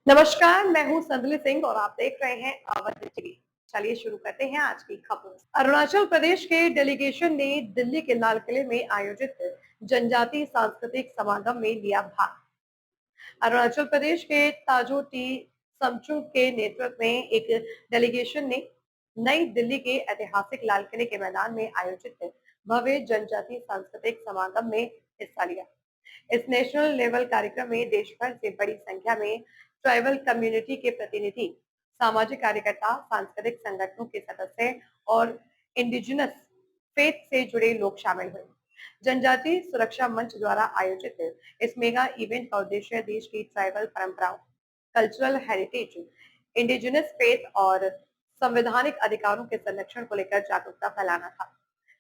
नमस्कार, मैं हूं संदली सिंह और आप देख रहे हैं अवध टीवी। चलिए शुरू करते हैं आज की खबर। अरुणाचल प्रदेश के डेलीगेशन ने दिल्ली के लाल किले में आयोजित जनजातीय सांस्कृतिक समागम में लिया भाग। अरुणाचल प्रदेश के ताजो टी समचुंग के नेतृत्व में एक डेलीगेशन ने नई दिल्ली के ऐतिहासिक लाल किले के मैदान में आयोजित भव्य जनजातीय सांस्कृतिक समागम में हिस्सा लिया। इस नेशनल लेवल कार्यक्रम में देश भर से बड़ी संख्या में ट्राइबल कम्युनिटी के प्रतिनिधि, सामाजिक कार्यकर्ता, सांस्कृतिक संगठनों के सदस्य और इंडिजिनस फेथ से जुड़े लोग शामिल हुए। जनजातीय सुरक्षा मंच द्वारा आयोजित इस मेगा इवेंट का उद्देश्य देश की ट्राइबल परंपराओं, कल्चरल हेरिटेज, इंडिजिनस फेथ और संवैधानिक अधिकारों के संरक्षण को लेकर जागरूकता फैलाना था।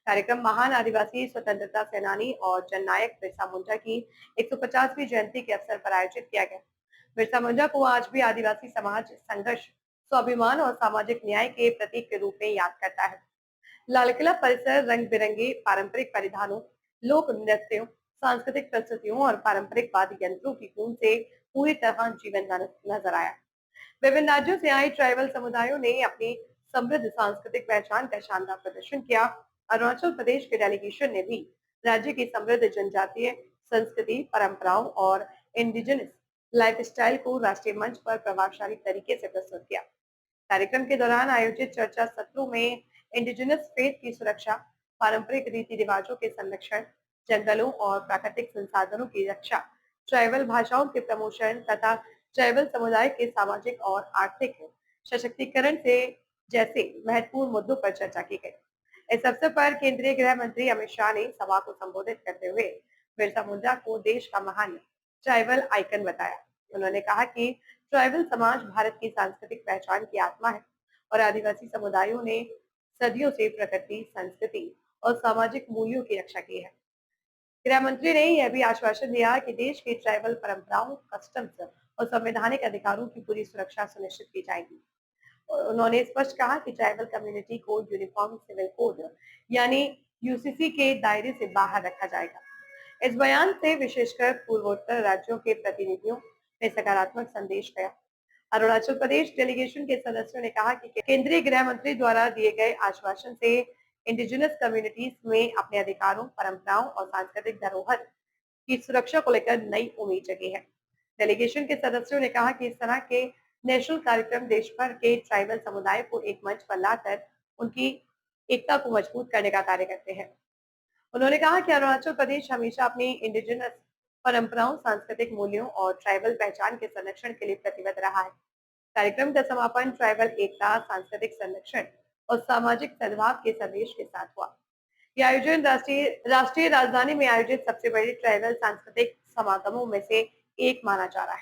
कार्यक्रम महान आदिवासी स्वतंत्रता सेनानी और जननायक बिरसा मुंडा की 150वीं जयंती के अवसर पर आयोजित किया गया। बिरसा मुंडा को आज भी आदिवासी समाज संघर्ष, स्वाभिमान और सामाजिक न्याय के प्रतीक के रूप में याद करता है। लाल किला परिसर रंग बिरंगे पारंपरिक परिधानों, लोक नृत्यों, सांस्कृतिक प्रस्तुतियों और पारंपरिक वाद्य यंत्रों की गूंज से पूरी तरह जीवंत नजर आया। विभिन्न राज्यों से आए ट्राइबल समुदायों ने अपनी समृद्ध सांस्कृतिक पहचान का शानदार प्रदर्शन किया। अरुणाचल प्रदेश के डेलीगेशन ने भी राज्य की समृद्ध जनजातीय संस्कृति, परंपराओं और इंडिजिनस लाइफस्टाइल को राष्ट्रीय मंच पर प्रभावशाली तरीके से प्रस्तुत किया। कार्यक्रम के दौरान आयोजित चर्चा सत्रों में इंडिजिनस फेथ की सुरक्षा, पारंपरिक रीति रिवाजों के संरक्षण, जंगलों और प्राकृतिक संसाधनों की रक्षा, ट्राइबल भाषाओं के प्रमोशन तथा ट्राइबल समुदाय के सामाजिक और आर्थिक सशक्तिकरण से जैसे महत्वपूर्ण मुद्दों पर चर्चा की गई। इस अवसर पर केंद्रीय गृह मंत्री अमित शाह ने सभा को संबोधित करते हुए बिरसा मुंडा को देश का महान ट्राइबल आइकन बताया। उन्होंने कहा कि ट्राइबल समाज भारत की सांस्कृतिक पहचान की आत्मा है और आदिवासी समुदायों ने सदियों से प्रकृति, संस्कृति और सामाजिक मूल्यों की रक्षा की है। गृह मंत्री ने यह भी आश्वासन दिया कि देश की ट्राइबल परंपराओं, कस्टम्स और संवैधानिक अधिकारों की पूरी सुरक्षा सुनिश्चित की जाएगी। और उन्होंने स्पष्ट कहा कि ट्राइबल कम्युनिटी को यूनिफॉर्म सिविल कोड यानी यूसीसी के दायरे से बाहर रखा जाएगा। इस बयान से विशेषकर पूर्वोत्तर राज्यों के प्रतिनिधियों में सकारात्मक संदेश गया। अरुणाचल प्रदेश डेलीगेशन के सदस्यों ने कहा कि केंद्रीय गृह मंत्री द्वारा दिए गए आश्वासन से इंडिजिनस कम्युनिटीज में अपने अधिकारों, परंपराओं और सांस्कृतिक धरोहर की सुरक्षा को लेकर नई उम्मीद जगी है। डेलीगेशन के सदस्यों ने कहा कि इस तरह के नेशनल कार्यक्रम देश भर के ट्राइबल समुदाय को एक मंच पर लाकर उनकी एकता को मजबूत करने का कार्य करते हैं। उन्होंने कहा कि अरुणाचल प्रदेश हमेशा अपनी इंडिजिनस परंपराओं, सांस्कृतिक मूल्यों और ट्राइबल पहचान के संरक्षण के लिए प्रतिबद्ध रहा है। कार्यक्रम का समापन ट्राइबल एकता, सांस्कृतिक संरक्षण और सामाजिक सद्भाव के संदेश के साथ हुआ। यह आयोजन राष्ट्रीय राजधानी में आयोजित सबसे बड़े ट्राइबल सांस्कृतिक समागमों में से एक माना जा रहा है।